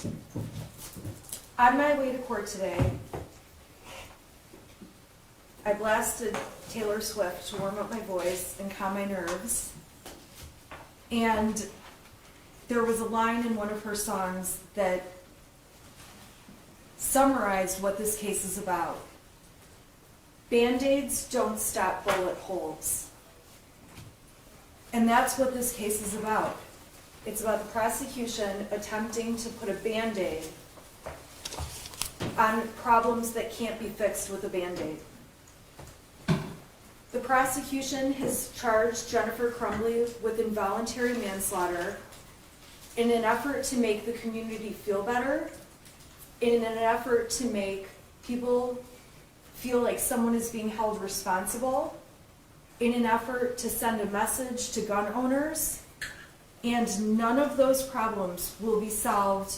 On my way to court today, I blasted Taylor Swift to warm up my voice and calm my nerves. And there was a line in one of her songs that summarized what this case is about. Band-Aids don't stop bullet holes. And that's what this case is about. It's about the prosecution attempting to put a Band-Aid on problems that can't be fixed with a Band-Aid. The prosecution has charged Jennifer Crumbley with involuntary manslaughter in an effort to make the community feel better, in an effort to make people feel like someone is being held responsible, in an effort to send a message to gun owners, and none of those problems will be solved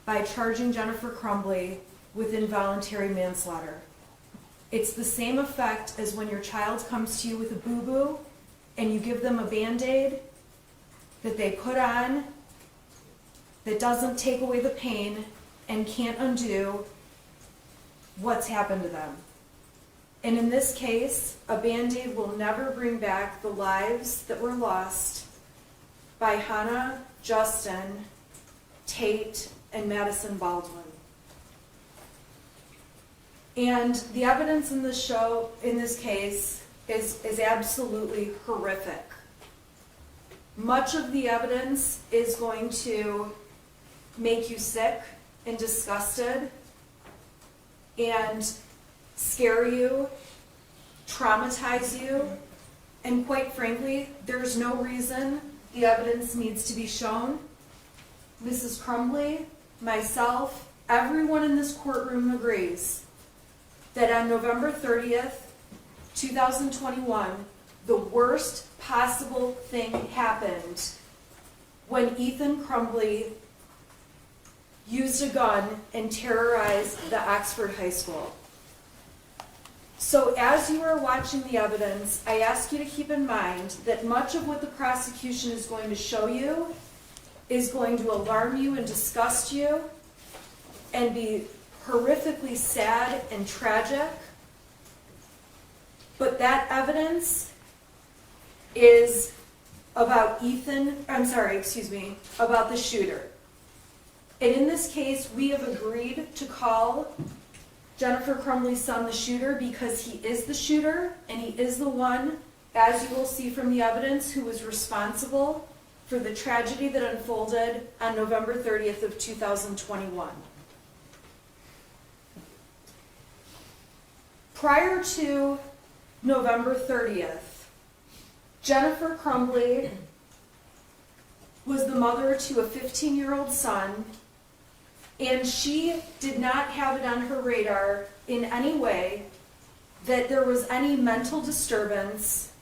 by charging Jennifer Crumbley with involuntary manslaughter. It's the same effect as when your child comes to you with a boo-boo and you give them a Band-Aid that they put on that doesn't take away the pain and can't undo what's happened to them. And in this case, a Band-Aid will never bring back the lives that were lost by Hannah, Justin, Tate, and Madison Baldwin. And the evidence in this case is absolutely horrific. Much of the evidence is going to make you sick and disgusted and scare you, traumatize you, and quite frankly, there's no reason the evidence needs to be shown. Mrs. Crumbley, myself, everyone in this courtroom agrees that on November 30th, 2021, the worst possible thing happened when Ethan Crumbley used a gun and terrorized the Oxford High School. So as you are watching the evidence, I ask you to keep in mind that much of what the prosecution is going to show you is going to alarm you and disgust you and be horrifically sad and tragic, but that evidence is about about the shooter. And in this case, we have agreed to call Jennifer Crumbley's son the shooter because he is the shooter and he is the one, as you will see from the evidence, who was responsible for the tragedy that unfolded on November 30th of 2021. Prior to November 30th, Jennifer Crumbley was the mother to a 15-year-old son, and she did not have it on her radar in any way that there was any mental disturbance,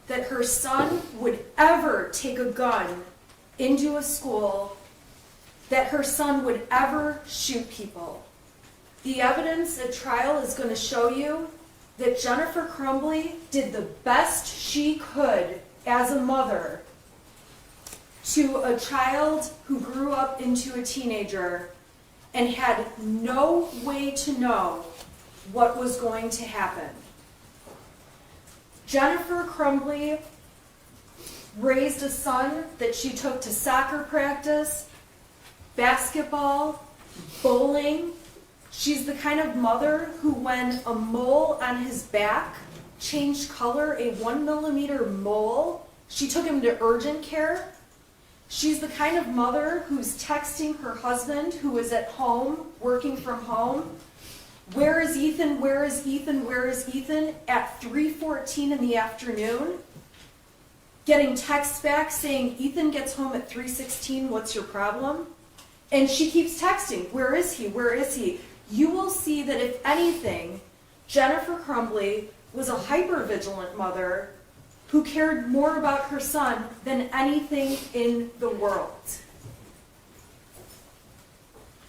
that her son would ever take a gun into a school, that her son would ever shoot people. The evidence at trial is going to show you that Jennifer Crumbley did the best she could as a mother to a child who grew up into a teenager and had no way to know what was going to happen. Jennifer Crumbley raised a son that she took to soccer practice, basketball, bowling. She's the kind of mother who, when a mole on his back changed color, a 1 millimeter mole, she took him to urgent care. She's the kind of mother who's texting her husband, who is at home, working from home, "Where is Ethan? Where is Ethan? Where is Ethan?" at 3:14 in the afternoon, getting texts back saying, "Ethan gets home at 3:16, what's your problem?" And she keeps texting, "Where is he? Where is he?" You will see that if anything, Jennifer Crumbley was a hyper-vigilant mother who cared more about her son than anything in the world.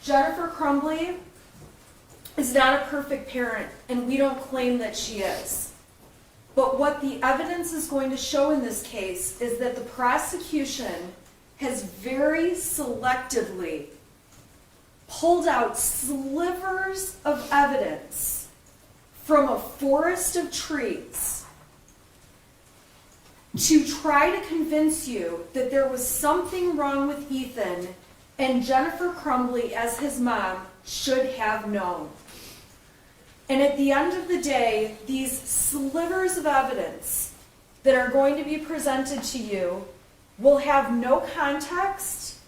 Jennifer Crumbley is not a perfect parent, and we don't claim that she is. But what the evidence is going to show in this case is that the prosecution has very selectively pulled out slivers of evidence from a forest of trees to try to convince you that there was something wrong with Ethan and Jennifer Crumbley, as his mom, should have known. And at the end of the day, these slivers of evidence that are going to be presented to you will have no context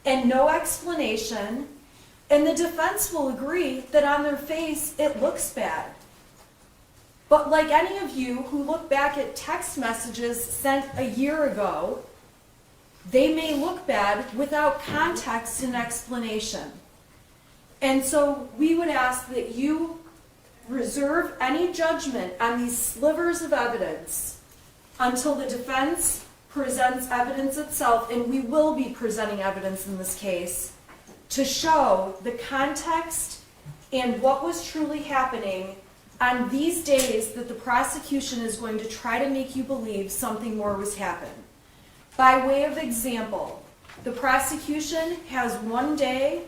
and no explanation, and the defense will agree that on their face it looks bad. But like any of you who look back at text messages sent a year ago, they may look bad without context and explanation. And so we would ask that you reserve any judgment on these slivers of evidence until the defense presents evidence itself, and we will be presenting evidence in this case, to show the context and what was truly happening on these days that the prosecution is going to try to make you believe something more was happening. By way of example, the prosecution has one day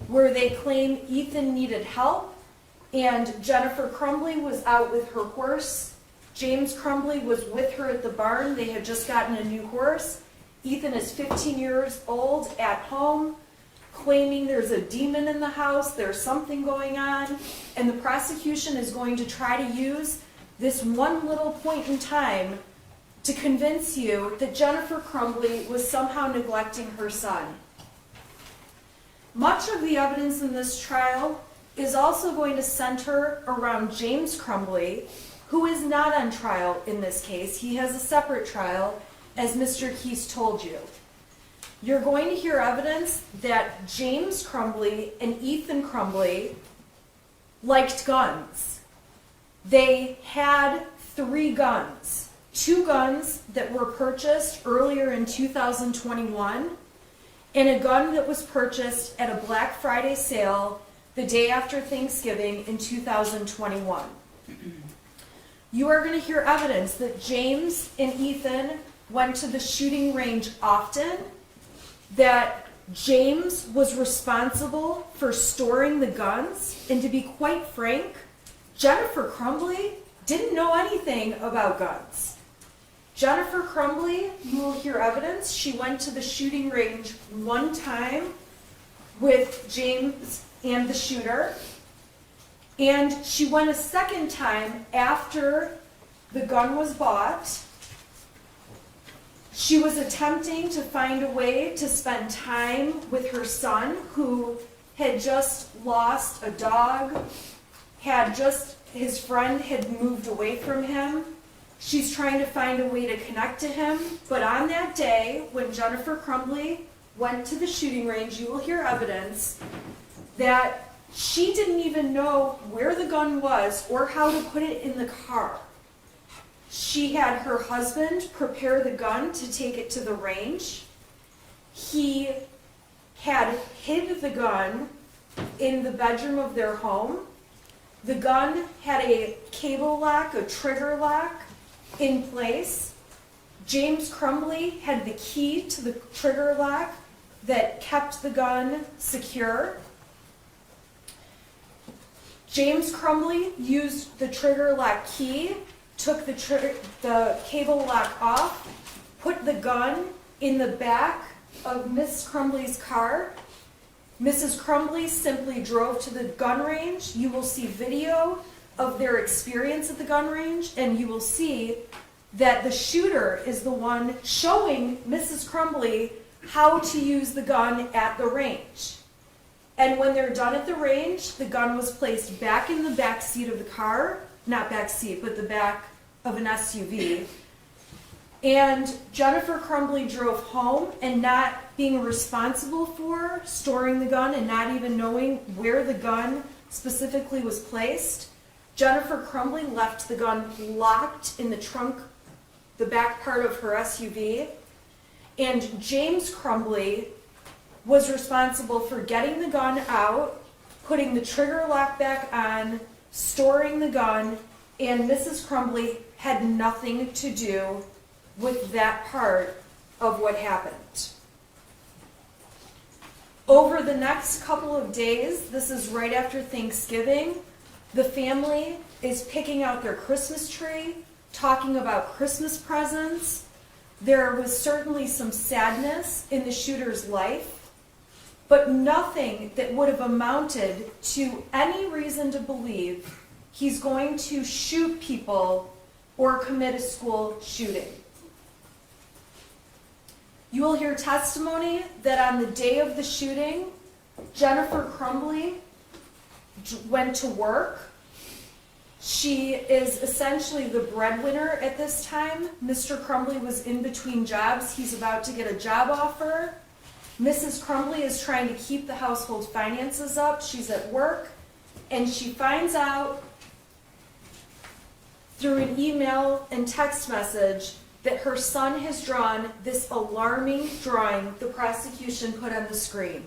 where they claim Ethan needed help and Jennifer Crumbley was out with her horse. James Crumbley was with her at the barn. They had just gotten a new horse. Ethan is 15 years old at home, claiming there's a demon in the house, there's something going on, and the prosecution is going to try to use this one little point in time to convince you that Jennifer Crumbley was somehow neglecting her son. Much of the evidence in this trial is also going to center around James Crumbley, who is not on trial in this case. He has a separate trial, as Mr. Keese told you. You're going to hear evidence that James Crumbley and Ethan Crumbley liked guns. They had 3 guns. 2 guns that were purchased earlier in 2021, and a gun that was purchased at a Black Friday sale the day after Thanksgiving in 2021. You are going to hear evidence that James and Ethan went to the shooting range often, that James was responsible for storing the guns, and to be quite frank, Jennifer Crumbley didn't know anything about guns. Jennifer Crumbley, you will hear evidence, she went to the shooting range one time with James and the shooter, and she went a second time after the gun was bought. She was attempting to find a way to spend time with her son, who had just lost a dog, his friend had moved away from him. She's trying to find a way to connect to him, but on that day, when Jennifer Crumbley went to the shooting range, you will hear evidence that she didn't even know where the gun was or how to put it in the car. She had her husband prepare the gun to take it to the range. He had hid the gun in the bedroom of their home. The gun had a cable lock, a trigger lock in place. James Crumbley had the key to the trigger lock that kept the gun secure. James Crumbley used the trigger lock key, took the cable lock off, put the gun in the back of Miss Crumbley's car. Mrs. Crumbley simply drove to the gun range. You will see video of their experience at the gun range, and you will see that the shooter is the one showing Mrs. Crumbley how to use the gun at the range. And when they're done at the range, the gun was placed back in the back seat of the car, not back seat, but the back of an SUV. And Jennifer Crumbley drove home, and not being responsible for storing the gun and not even knowing where the gun specifically was placed, Jennifer Crumbley left the gun locked in the trunk, the back part of her SUV. And James Crumbley was responsible for getting the gun out, putting the trigger lock back on, storing the gun, and Mrs. Crumbley had nothing to do with that part of what happened. Over the next couple of days, this is right after Thanksgiving, the family is picking out their Christmas tree, talking about Christmas presents. There was certainly some sadness in the shooter's life, but nothing that would have amounted to any reason to believe he's going to shoot people or commit a school shooting. You will hear testimony that on the day of the shooting, Jennifer Crumbley went to work. She is essentially the breadwinner at this time. Mr. Crumbley was in between jobs. He's about to get a job offer. Mrs. Crumbley is trying to keep the household finances up. She's at work, and she finds out through an email and text message that her son has drawn this alarming drawing the prosecution put on the screen.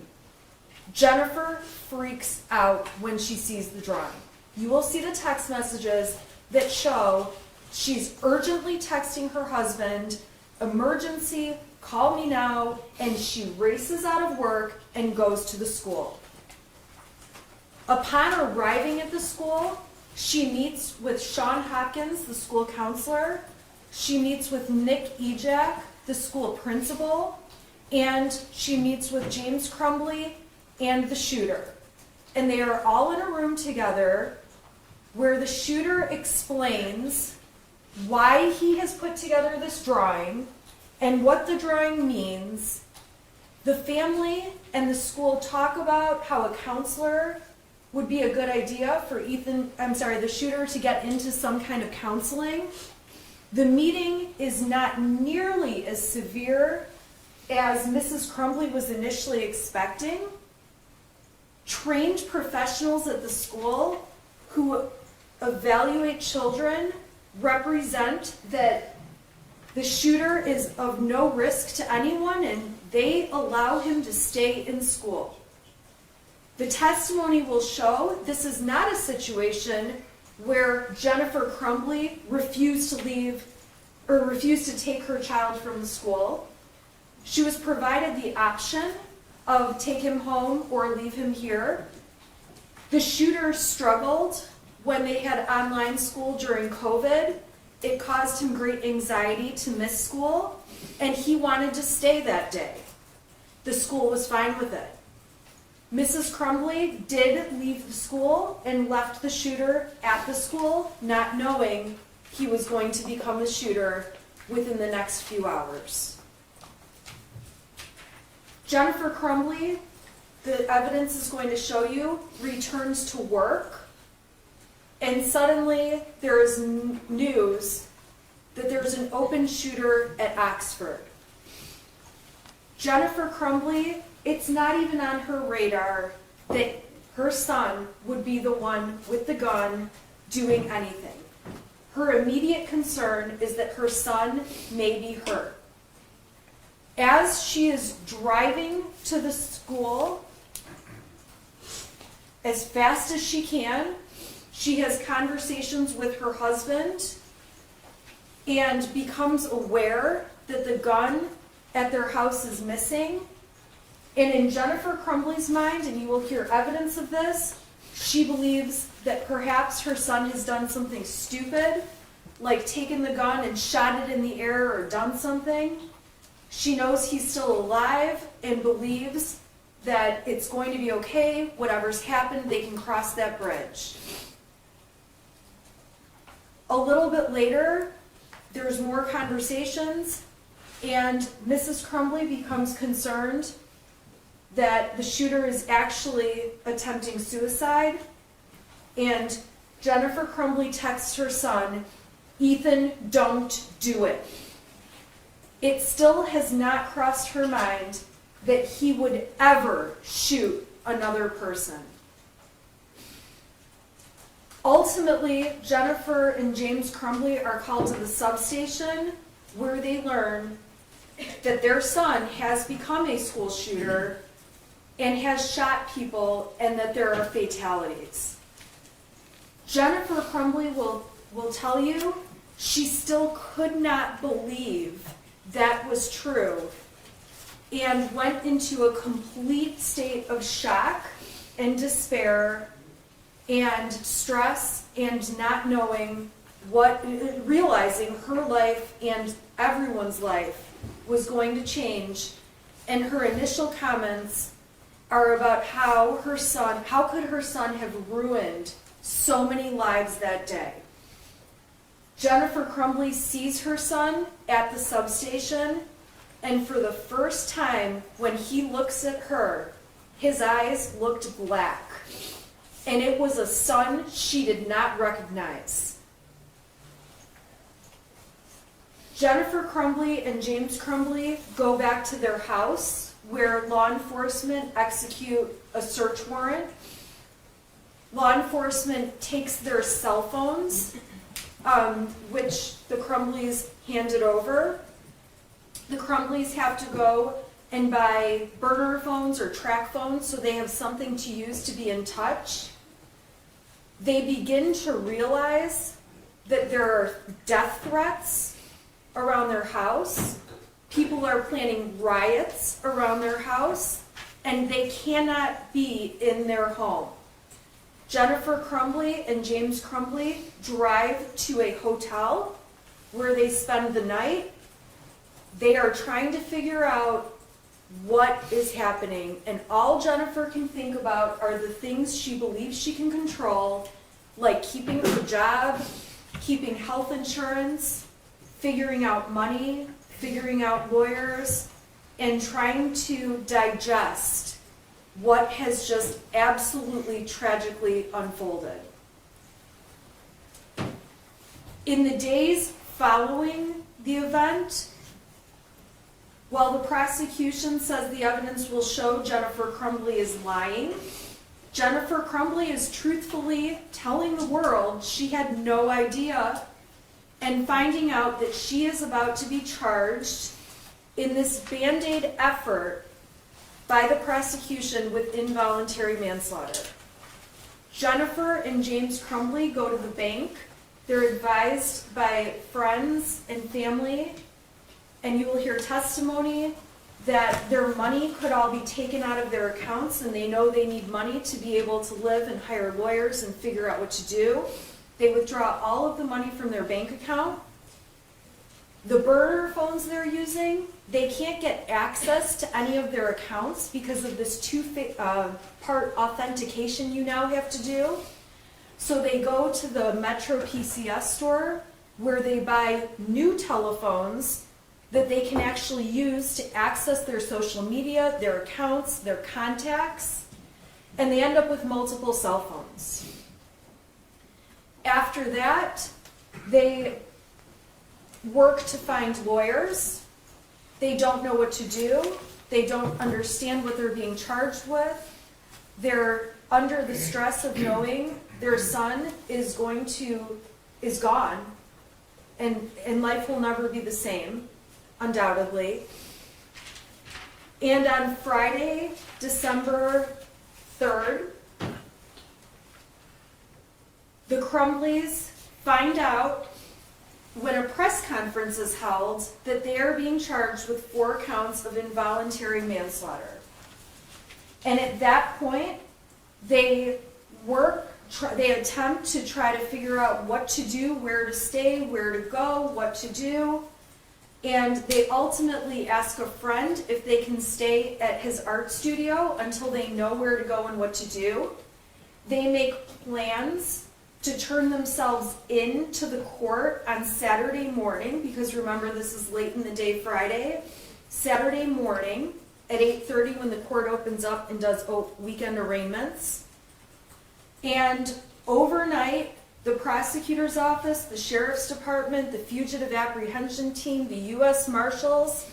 Jennifer freaks out when she sees the drawing. You will see the text messages that show she's urgently texting her husband, emergency, call me now, and she races out of work and goes to the school. Upon arriving at the school, she meets with Sean Hopkins, the school counselor. She meets with Nick Ejak, the school principal, and she meets with James Crumbley and the shooter. And they are all in a room together where the shooter explains why he has put together this drawing and what the drawing means. The family and the school talk about how a counselor would be a good idea for the shooter to get into some kind of counseling. The meeting is not nearly as severe as Mrs. Crumbley was initially expecting. Trained professionals at the school who evaluate children represent that the shooter is of no risk to anyone, and they allow him to stay in school. The testimony will show this is not a situation where Jennifer Crumbley refused to take her child from the school. She was provided the option of take him home or leave him here. The shooter struggled when they had online school during COVID. It caused him great anxiety to miss school, and he wanted to stay that day. The school was fine with it. Mrs. Crumbley did leave the school and left the shooter at the school, not knowing he was going to become the shooter within the next few hours. Jennifer Crumbley, the evidence is going to show you, returns to work, and suddenly there is news that there's an open shooter at Oxford. Jennifer Crumbley, it's not even on her radar that her son would be the one with the gun doing anything. Her immediate concern is that her son may be hurt. As she is driving to the school as fast as she can, she has conversations with her husband and becomes aware that the gun at their house is missing. And in Jennifer Crumbley's mind, and you will hear evidence of this, she believes that perhaps her son has done something stupid, like taken the gun and shot it in the air or done something. She knows he's still alive and believes that it's going to be okay. Whatever's happened, they can cross that bridge. A little bit later, there's more conversations, and Mrs. Crumbley becomes concerned that the shooter is actually attempting suicide, and Jennifer Crumbley texts her son, "Ethan, don't do it." It still has not crossed her mind that he would ever shoot another person. Ultimately, Jennifer and James Crumbley are called to the substation where they learn that their son has become a school shooter and has shot people, and that there are fatalities. Jennifer Crumbley will tell you she still could not believe that was true. and went into a complete state of shock and despair and stress and not knowing realizing her life and everyone's life was going to change. And her initial comments are about how could her son have ruined so many lives that day. Jennifer Crumbley sees her son at the substation, and for the first time, when he looks at her, his eyes looked black. And it was a son she did not recognize. Jennifer Crumbley and James Crumbley go back to their house where law enforcement execute a search warrant. Law enforcement takes their cell phones, which the Crumbleys handed over. The Crumbleys have to go and buy burner phones or track phones so they have something to use to be in touch. They begin to realize that there are death threats around their house. People are planning riots around their house, and they cannot be in their home. Jennifer Crumbley and James Crumbley drive to a hotel where they spend the night. They are trying to figure out what is happening, and all Jennifer can think about are the things she believes she can control, like keeping her job, keeping health insurance, figuring out money, figuring out lawyers, and trying to digest what has just absolutely tragically unfolded. In the days following the event, while the prosecution says the evidence will show Jennifer Crumbley is lying, Jennifer Crumbley is truthfully telling the world she had no idea and finding out that she is about to be charged in this Band-Aid effort by the prosecution with involuntary manslaughter. Jennifer and James Crumbley go to the bank. They're advised by friends and family, and you will hear testimony that their money could all be taken out of their accounts, and they know they need money to be able to live and hire lawyers and figure out what to do. They withdraw all of the money from their bank account. The burner phones they're using, they can't get access to any of their accounts because of this two-part authentication you now have to do. So they go to the Metro PCS store where they buy new telephones that they can actually use to access their social media, their accounts, their contacts, and they end up with multiple cell phones. After that, they work to find lawyers. They don't know what to do. They don't understand what they're being charged with. They're under the stress of knowing their son is gone, and life will never be the same, undoubtedly. And on Friday, December 3rd, the Crumbleys find out when a press conference is held that they are being charged with 4 counts of involuntary manslaughter. And at that point, they attempt to try to figure out what to do, where to stay, where to go, what to do. And they ultimately ask a friend if they can stay at his art studio until they know where to go and what to do. They make plans to turn themselves into the court on Saturday morning, because remember, this is late in the day Friday. Saturday morning at 8:30 when the court opens up and does weekend arraignments. And overnight, the prosecutor's office, the sheriff's department, the fugitive apprehension team, the U.S. Marshals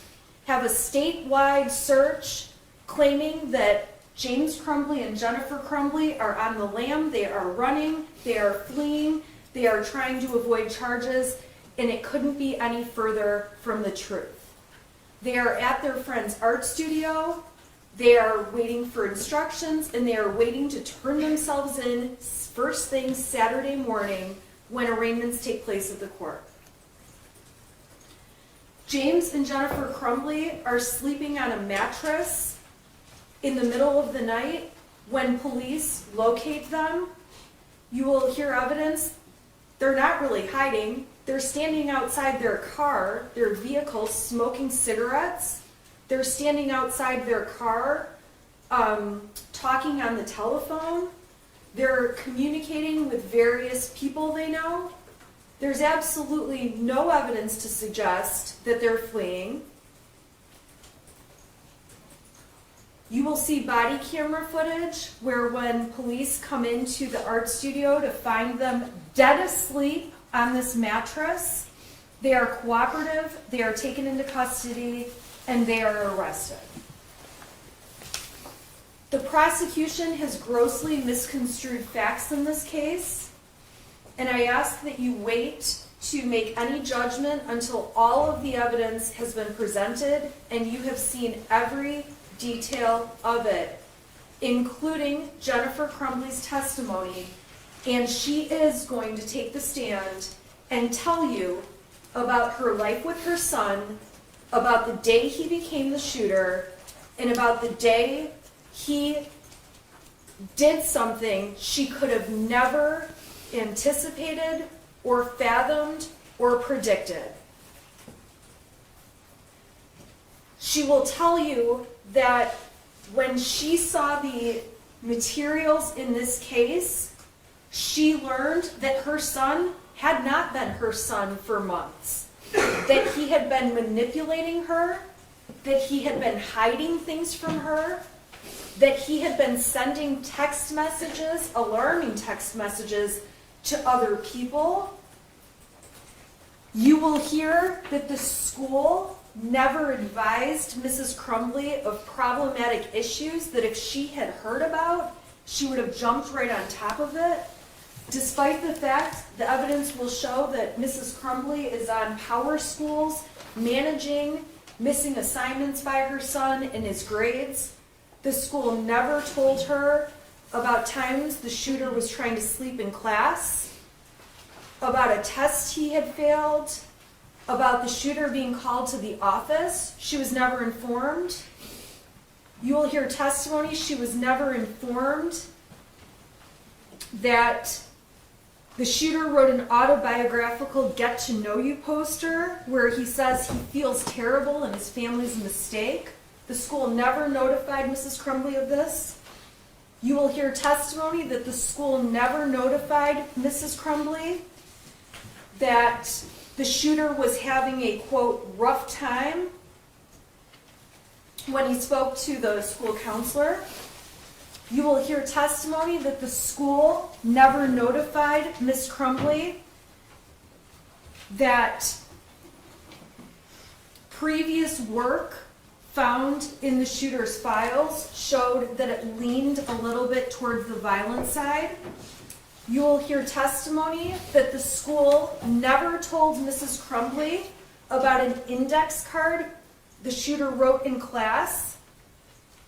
have a statewide search claiming that James Crumbley and Jennifer Crumbley are on the lam, they are running, they are fleeing, they are trying to avoid charges, and it couldn't be any further from the truth. They are at their friend's art studio, they are waiting for instructions, and they are waiting to turn themselves in first thing Saturday morning when arraignments take place at the court. James and Jennifer Crumbley are sleeping on a mattress in the middle of the night. When police locate them, you will hear evidence. They're not really hiding. They're standing outside their car, their vehicle, smoking cigarettes. They're standing outside their car, talking on the telephone. They're communicating with various people they know. There's absolutely no evidence to suggest that they're fleeing. You will see body camera footage where when police come into the art studio to find them dead asleep on this mattress, they are cooperative, they are taken into custody, and they are arrested. The prosecution has grossly misconstrued facts in this case, and I ask that you wait to make any judgment until all of the evidence has been presented and you have seen every detail of it, including Jennifer Crumbley's testimony, and she is going to take the stand and tell you about her life with her son, about the day he became the shooter, and about the day he did something she could have never anticipated or fathomed or predicted. She will tell you that when she saw the materials in this case, she learned that her son had not been her son for months, that he had been manipulating her, that he had been hiding things from her, that he had been sending text messages, alarming text messages, to other people. You will hear that the school never advised Mrs. Crumbley of problematic issues that if she had heard about, she would have jumped right on top of it. Despite the fact the evidence will show that Mrs. Crumbley is on power schools, managing missing assignments by her son in his grades, the school never told her about times the shooter was trying to sleep in class, about a test he had failed, about the shooter being called to the office. She was never informed. You will hear testimony. She was never informed that the shooter wrote an autobiographical get-to-know-you poster where he says he feels terrible and his family's a mistake. The school never notified Mrs. Crumbley of this. You will hear testimony that the school never notified Mrs. Crumbley that the shooter was having a, quote, rough time when he spoke to the school counselor. You will hear testimony that the school never notified Ms. Crumbley that previous work found in the shooter's files showed that it leaned a little bit towards the violent side. You will hear testimony that the school never told Mrs. Crumbley about an index card the shooter wrote in class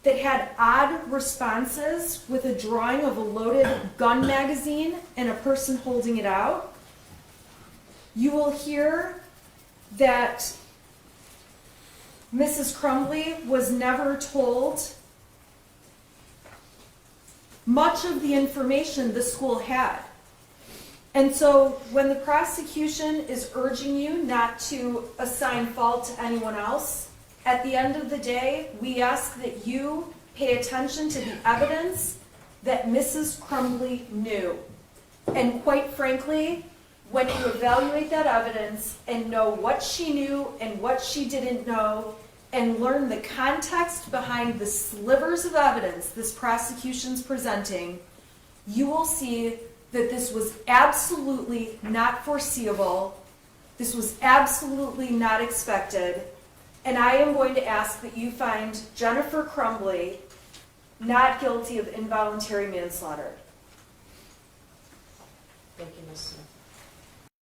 that had odd responses with a drawing of a loaded gun magazine and a person holding it out. You will hear that Mrs. Crumbley was never told much of the information the school had. And so when the prosecution is urging you not to assign fault to anyone else, at the end of the day, we ask that you pay attention to the evidence that Mrs. Crumbley knew. And quite frankly, when you evaluate that evidence and know what she knew and what she didn't know, and learn the context behind the slivers of evidence this prosecution's presenting, you will see that this was absolutely not foreseeable, this was absolutely not expected, and I am going to ask that you find Jennifer Crumbley not guilty of involuntary manslaughter. Thank you, Ms. Smith.